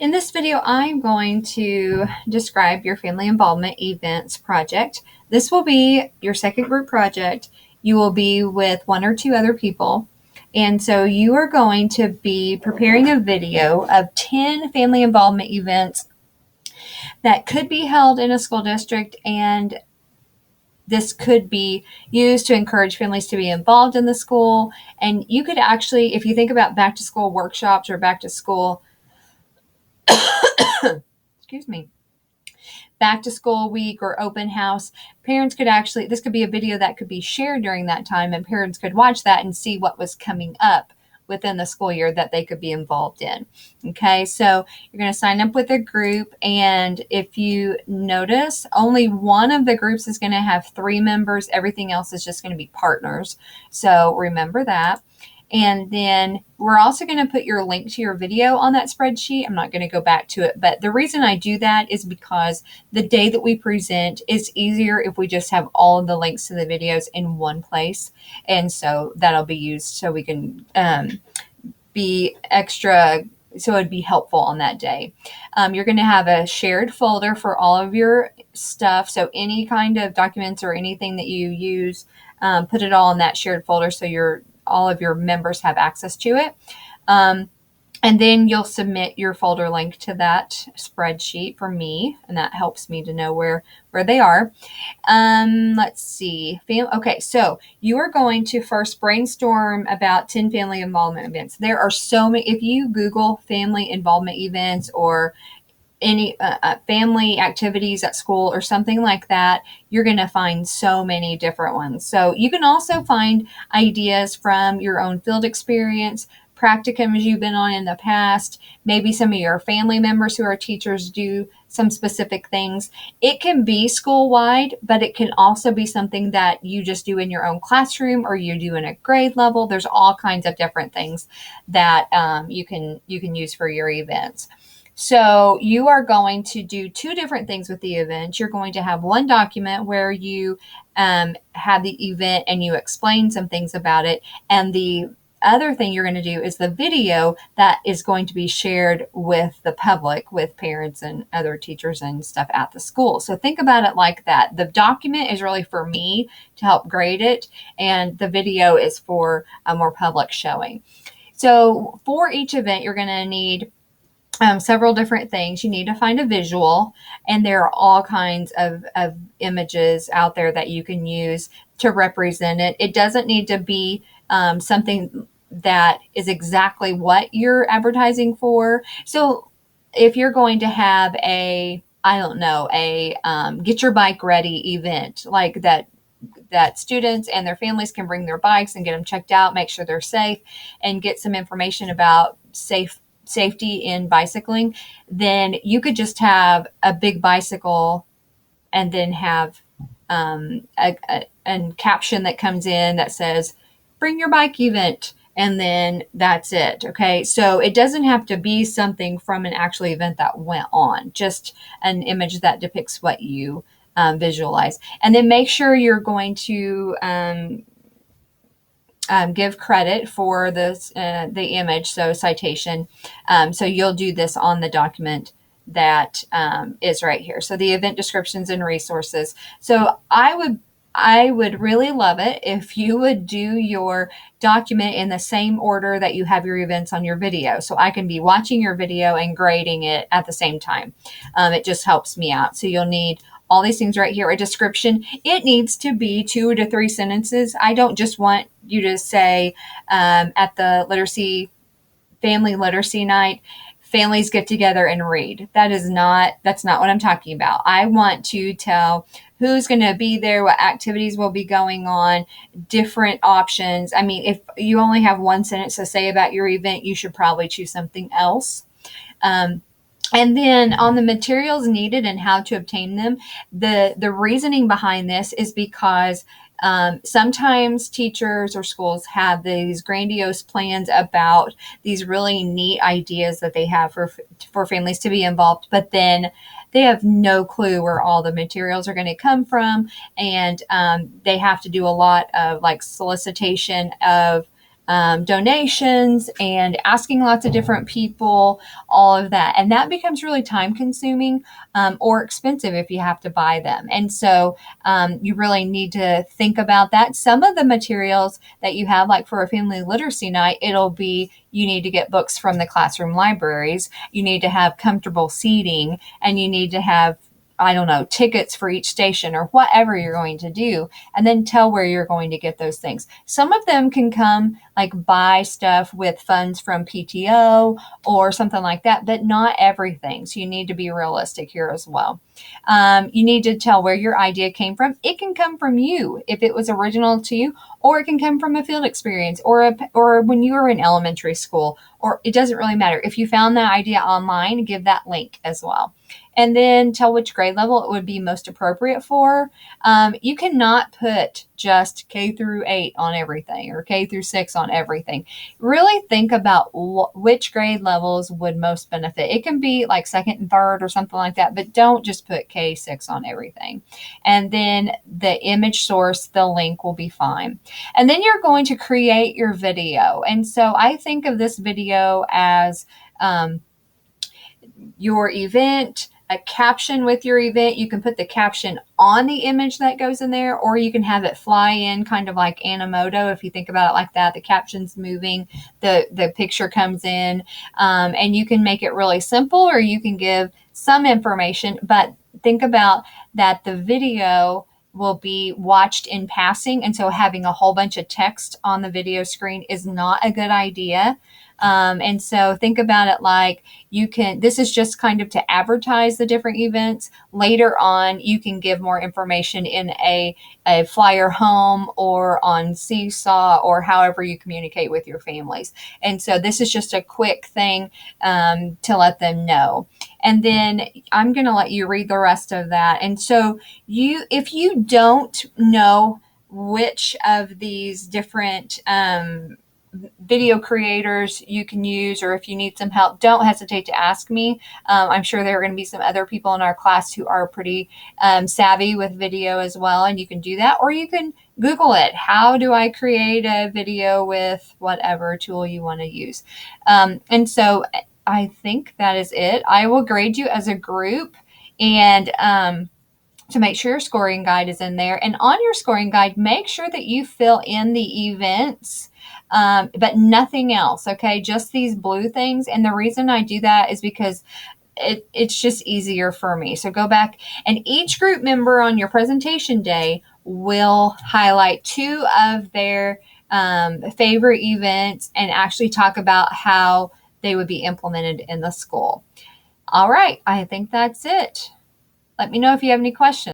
In this video, I'm going to describe your family involvement events project. This will be your second group project. You will be with one or two other people. And so you are going to be preparing a video of 10 family involvement events that could be held in a school district, and this could be used to encourage families to be involved in the school. And you could actually, if you think about back to school workshops or back to school excuse me, back to school week or open house, parents could actually, this could be a video that could be shared during that time, and parents could watch that and see what was coming up within the school year that they could be involved in. Okay, so you're going to sign up with a group, and if you notice, only one of the groups is going to have 3 members. Everything else is just going to be partners. So remember that. And then we're also going to put your link to your video on that spreadsheet. I'm not going to go back to it, but the reason I do that is because the day that we present, it's easier if we just have all of the links to the videos in one place. And so that'll be used so we can be extra, so it'd be helpful on that day. You're going to have a shared folder for all of your stuff. So any kind of documents or anything that you use, put it all in that shared folder so all of your members have access to it. And then you'll submit your folder link to that spreadsheet for me, and that helps me to know where they are. Let's see. Okay, so you are going to first brainstorm about 10 family involvement events. There are so many. If you Google family involvement events or any family activities at school or something like that, you're going to find so many different ones. So you can also find ideas from your own field experience, practicums you've been on in the past, maybe some of your family members who are teachers do some specific things. It can be school-wide, but it can also be something that you just do in your own classroom or you do in a grade level. There's all kinds of different things that you can use for your events. So you are going to do 2 different things with the event. You're going to have one document where you have the event and you explain some things about it. And the other thing you're going to do is the video that is going to be shared with the public, with parents and other teachers and stuff at the school. So think about it like that. The document is really for me to help grade it, and the video is for a more public showing. So for each event, you're going to need several different things. You need to find a visual, and there are all kinds of images out there that you can use to represent it. It doesn't need to be something that is exactly what you're advertising for. So if you're going to have a get your bike ready event like that students and their families can bring their bikes and get them checked out, make sure they're safe, and get some information about safety in bicycling, then you could just have a big bicycle and then have a caption that comes in that says, bring your bike event, and then that's it. Okay, so it doesn't have to be something from an actual event that went on, just an image that depicts what you visualize. And then make sure you're going to give credit for the image, so citation. So you'll do this on the document that is right here. So the event descriptions and resources. So I would really love it if you would do your document in the same order that you have your events on your video. So I can be watching your video and grading it at the same time. It just helps me out. So you'll need all these things right here. A description, it needs to be 2 to 3 sentences. I don't just want you to say at the family literacy night, families get together and read. That's not what I'm talking about. I want to tell who's going to be there, what activities will be going on, different options. I mean, if you only have 1 sentence to say about your event, you should probably choose something else. And then on the materials needed and how to obtain them, the reasoning behind this is because sometimes teachers or schools have these grandiose plans about these really neat ideas that they have for families to be involved, but then they have no clue where all the materials are going to come from, and they have to do a lot of like solicitation of donations and asking lots of different people, all of that. And that becomes really time consuming or expensive if you have to buy them. And so you really need to think about that. Some of the materials that you have, like for a family literacy night, it'll be you need to get books from the classroom libraries, you need to have comfortable seating, and you need to have, I don't know, tickets for each station or whatever you're going to do, and then tell where you're going to get those things. Some of them can come like buy stuff with funds from PTO or something like that, but not everything. So you need to be realistic here as well. You need to tell where your idea came from. It can come from you if it was original to you, or it can come from a field experience or when you were in elementary school, or it doesn't really matter. If you found that idea online, give that link as well. And then tell which grade level it would be most appropriate for. You cannot put just K through 8 on everything or K through 6 on everything. Really think about which grade levels would most benefit. It can be like second and third or something like that, but don't just put K6 on everything. And then the image source, the link will be fine. And then you're going to create your video. And so I think of this video as your event, a caption with your event. You can put the caption on the image that goes in there, or you can have it fly in kind of like Animoto. If you think about it like that, the caption's moving, the picture comes in, and you can make it really simple, or you can give some information, but think about that the video will be watched in passing. And so having a whole bunch of text on the video screen is not a good idea. And so think about it like this is just kind of to advertise the different events. Later on, you can give more information in a flyer home or on Seesaw or however you communicate with your families. And so this is just a quick thing to let them know. And then I'm going to let you read the rest of that. And so if you don't know which of these different video creators you can use, or if you need some help, don't hesitate to ask me. I'm sure there are going to be some other people in our class who are pretty savvy with video as well, and you can do that, or you can Google it. How do I create a video with whatever tool you want to use? And so I think that is it. I will grade you as a group, and to make sure your scoring guide is in there. And on your scoring guide, make sure that you fill in the events, but nothing else, okay? Just these blue things. And the reason I do that is because it's just easier for me. So go back, and each group member on your presentation day will highlight 2 of their favorite events and actually talk about how they would be implemented in the school. All right, I think that's it. Let me know if you have any questions.